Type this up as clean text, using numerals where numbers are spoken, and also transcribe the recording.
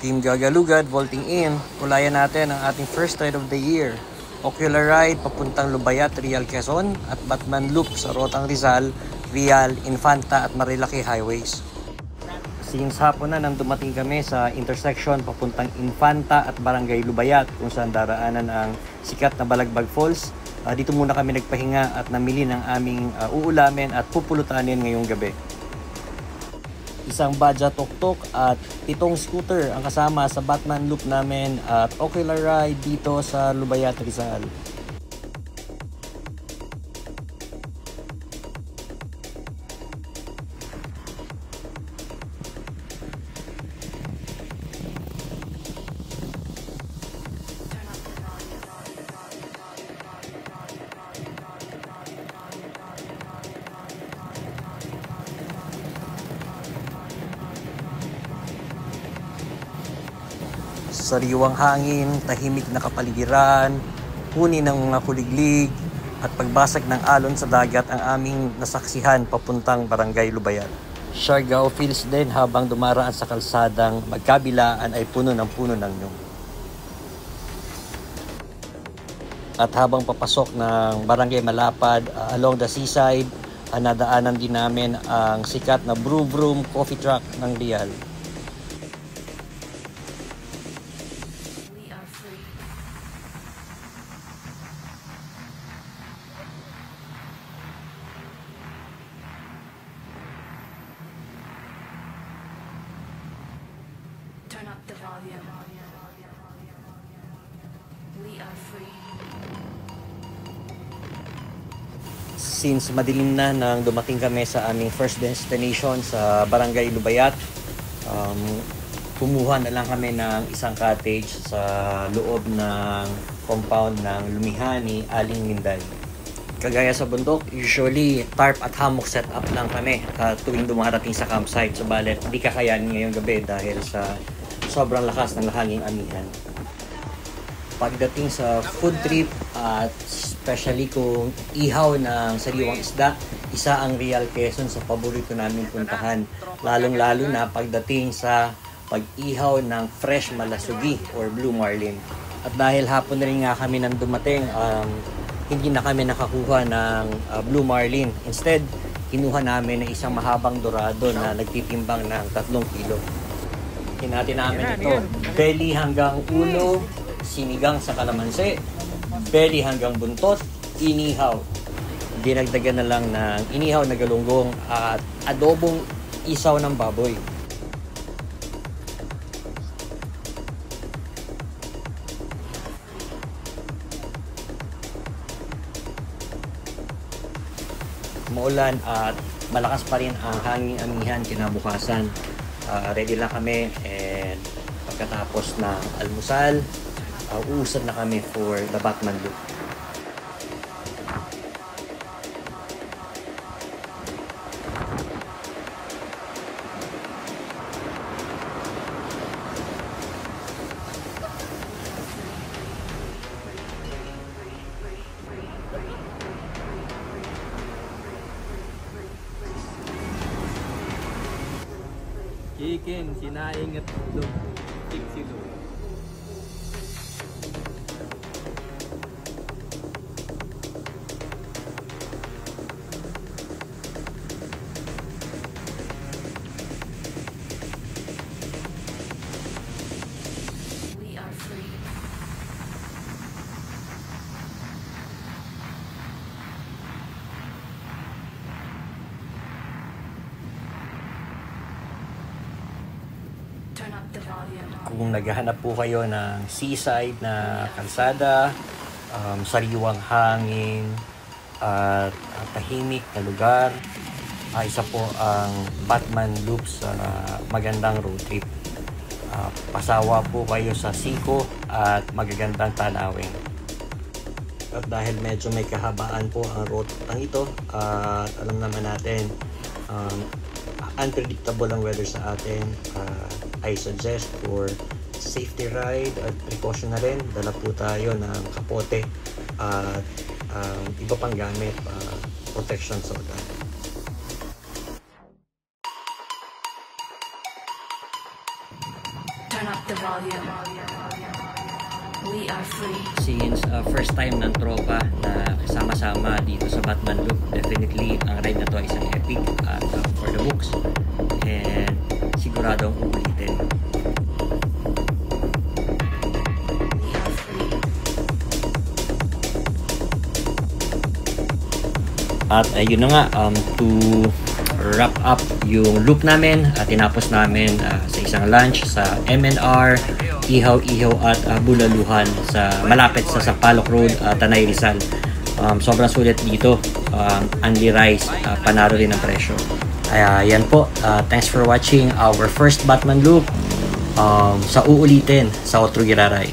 Team Gagalugad, vaulting in. Kulayan natin ang ating first ride of the year. Ocular ride papuntang Lubayat, Real Quezon at Batman Loop sa Rotang Rizal, Real, Infanta at Marilaki Highways. Since hapon na nang dumating kami sa intersection papuntang Infanta at Barangay Lubayat kung saan daraanan ang sikat na Balagbag Falls. Dito muna kami nagpahinga at namili ng aming uulamin at pupulutanin ngayong gabi. Isang Badja Tok-Tok at 7 scooter ang kasama sa Batman Loop namin at Ocular Ride dito sa Lubayat, Rizal. Sariwang hangin, tahimik na kapaligiran, huni ng mga kuliglig at pagbasag ng alon sa dagat ang aming nasaksihan papuntang Barangay Lubayat. Siargao feels din habang dumaraan sa kalsadang magkabilaan ay puno ng nyug. At habang papasok ng Barangay Malapad along the seaside, nadaanan din namin ang sikat na Brew Broom coffee truck ng Real. Turn up the volume. We are free. Since madilim na nang dumating kami sa aming first destination sa Barangay Lubayat, kumuha na lang kami ng isang cottage sa loob ng compound ng lumihan ni Aling Minday. Kagaya sa bundok, usually tarp at hammock setup lang kami tuwing dumarating sa campsite. Subalit, hindi kakayanin ngayong gabi dahil sa sobrang lakas ng lahanging amihan. Pagdating sa food trip at especially kung ihaw ng sariwang isda, isa ang Real Quezon sa paborito namin puntahan. Lalong-lalo na pagdating sa pag-ihaw ng fresh malasugi or blue marlin. At dahil hapon na rin nga kami nang dumating, hindi na kami nakakuha ng blue marlin. Instead, kinuha namin ng isang mahabang dorado na nagtitimbang ng 3 kilo. Hinati namin ito. Belly hanggang ulo, sinigang sa kalamansi. Belly hanggang buntot, inihaw. Dinagdagan na lang ng inihaw na galunggong at adobong isaw ng baboy. Maulan at malakas pa rin ang hanging amihan kinabukasan. Ready lang kami and pagkatapos ng almusal, uusad na kami for the Batman Loop. Chicken, sinaing at tulog. Silo. We are free. Turn up the volume. Kung naghahanap po kayo ng seaside na kalsada, sariwang hangin, at tahimik na lugar, isa po ang Batman Loop sa magandang road trip. Pasawa po kayo sa siko at magagandang tanawin. At dahil medyo may kahabaan po ang road ito, at alam naman natin, unpredictable ang weather sa atin, I suggest for safety ride at precaution na rin, dala po tayo ng kapote at iba pang gamit, protection sa ulan. Turn Turn up the volume. We are free. Since first time ng tropa na sama-sama dito sa Batman Loop, definitely ang ride na to ay isang epic at for the books, and siguradong uulitin. We are free. At ayun na nga, to wrap up yung loop namin, tinapos namin sa isang lunch sa MNR, Ihaw-Ihaw at Bulaluhan sa malapit sa Sampaloc Road, Tanay Rizal. Sobrang sulit dito, only rice, panalo rin ang presyo. Yan po, thanks for watching our first Batman loop sa uulitin sa Otro Giraray.